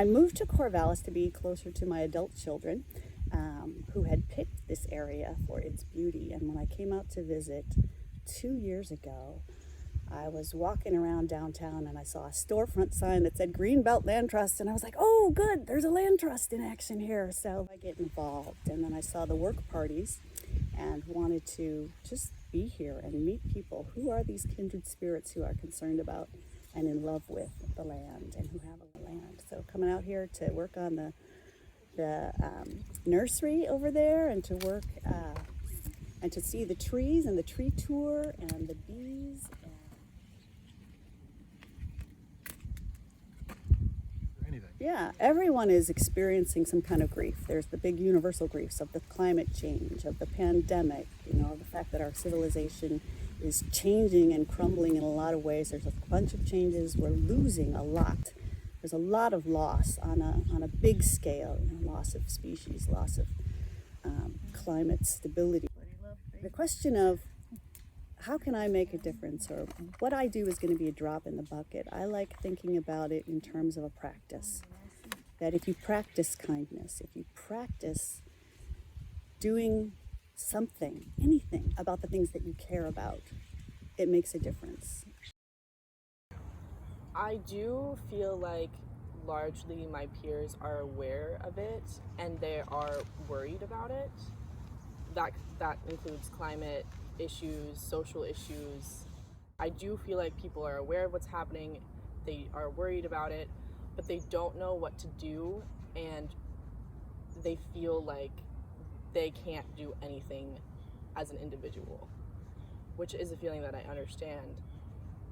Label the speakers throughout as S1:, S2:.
S1: I moved to Corvallis to be closer to my adult children, who had picked this area for its beauty. And when I came out to visit 2 years ago, I was walking around downtown and I saw a storefront sign that said Greenbelt Land Trust, and I was like, oh, good, there's a land trust in action here. So I get involved, and then I saw the work parties and wanted to just be here and meet people who are these kindred spirits who are concerned about and in love with the land and who have a land. So coming out here to work on the nursery over there, and to work and to see the trees and the tree tour and the bees. Yeah, everyone is experiencing some kind of grief. There's the big universal griefs of the climate change, of the pandemic, the fact that our civilization is changing and crumbling in a lot of ways. There's a bunch of changes. We're losing a lot. There's a lot of loss on a big scale, loss of species, loss of climate stability. The question of how can I make a difference, or what I do is going to be a drop in the bucket. I like thinking about it in terms of a practice. That if you practice kindness, if you practice doing something, anything about the things that you care about, it makes a difference.
S2: I do feel like largely my peers are aware of it and they are worried about it. That includes climate issues, social issues. I do feel like people are aware of what's happening, they are worried about it, but they don't know what to do, and they feel like they can't do anything as an individual, which is a feeling that I understand.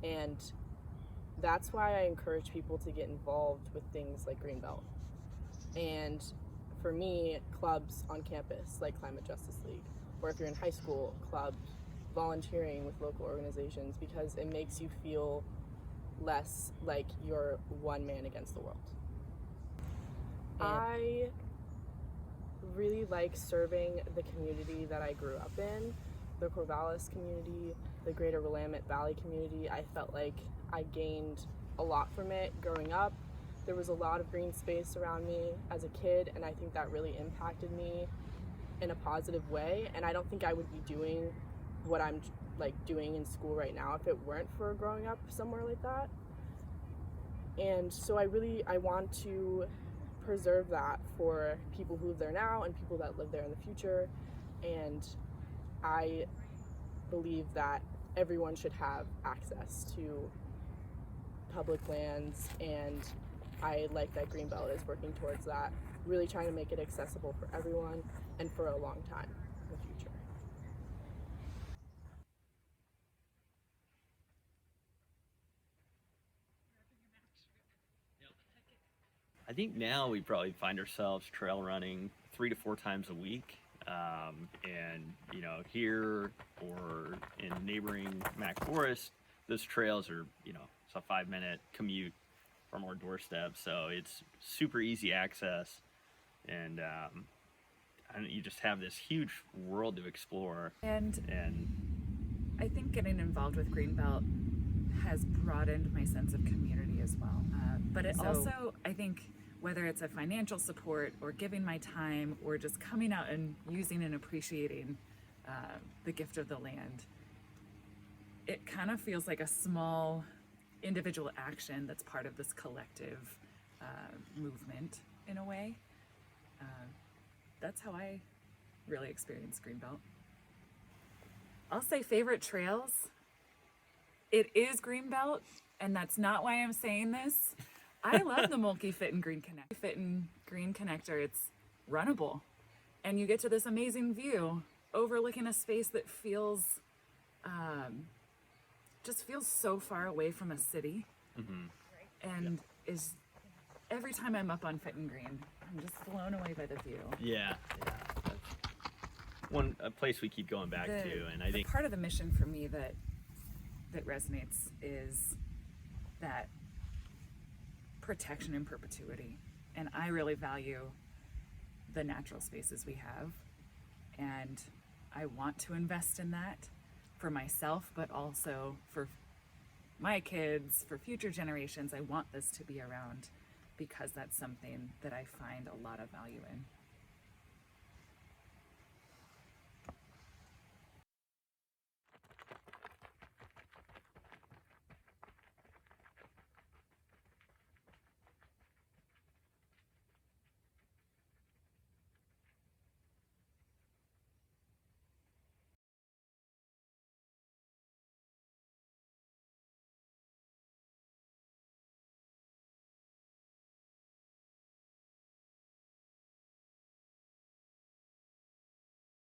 S2: And that's why I encourage people to get involved with things like Greenbelt. And for me, clubs on campus like Climate Justice League, or if you're in high school, clubs, volunteering with local organizations, because it makes you feel less like you're one man against the world. I really like serving the community that I grew up in, the Corvallis community, the greater Willamette Valley community. I felt like I gained a lot from it growing up. There was a lot of green space around me as a kid, and I think that really impacted me in a positive way. And I don't think I would be doing what I'm doing in school right now if it weren't for growing up somewhere like that. And so I want to preserve that for people who live there now and people that live there in the future. And I believe that everyone should have access to public lands, and I like that Greenbelt is working towards that, really trying to make it accessible for everyone and for a long time in the future.
S3: I think now we probably find ourselves trail running 3 to 4 times a week. And here or in neighboring Mac Forest, those trails are, it's a 5-minute commute from our doorstep. So it's super easy access. And you just have this huge world to explore.
S4: And I think getting involved with Greenbelt has broadened my sense of community as well. But it also, I think, whether it's a financial support or giving my time or just coming out and using and appreciating the gift of the land, it kind of feels like a small individual action that's part of this collective movement in a way. That's how I really experience Greenbelt. I'll say favorite trails. It is Greenbelt, and that's not why I'm saying this. I love the Mulkey Fit and Green Connector. It's runnable, and you get to this amazing view overlooking a space that feels, just feels so far away from a city. Mm-hmm. And is every time I'm up on Fit and Green, I'm just blown away by the view.
S3: Yeah. That's a place we keep going back to, and I think
S4: part of the mission for me that resonates is that protection in perpetuity, and I really value the natural spaces we have, and I want to invest in that for myself, but also for my kids, for future generations. I want this to be around because that's something that I find a lot of value in.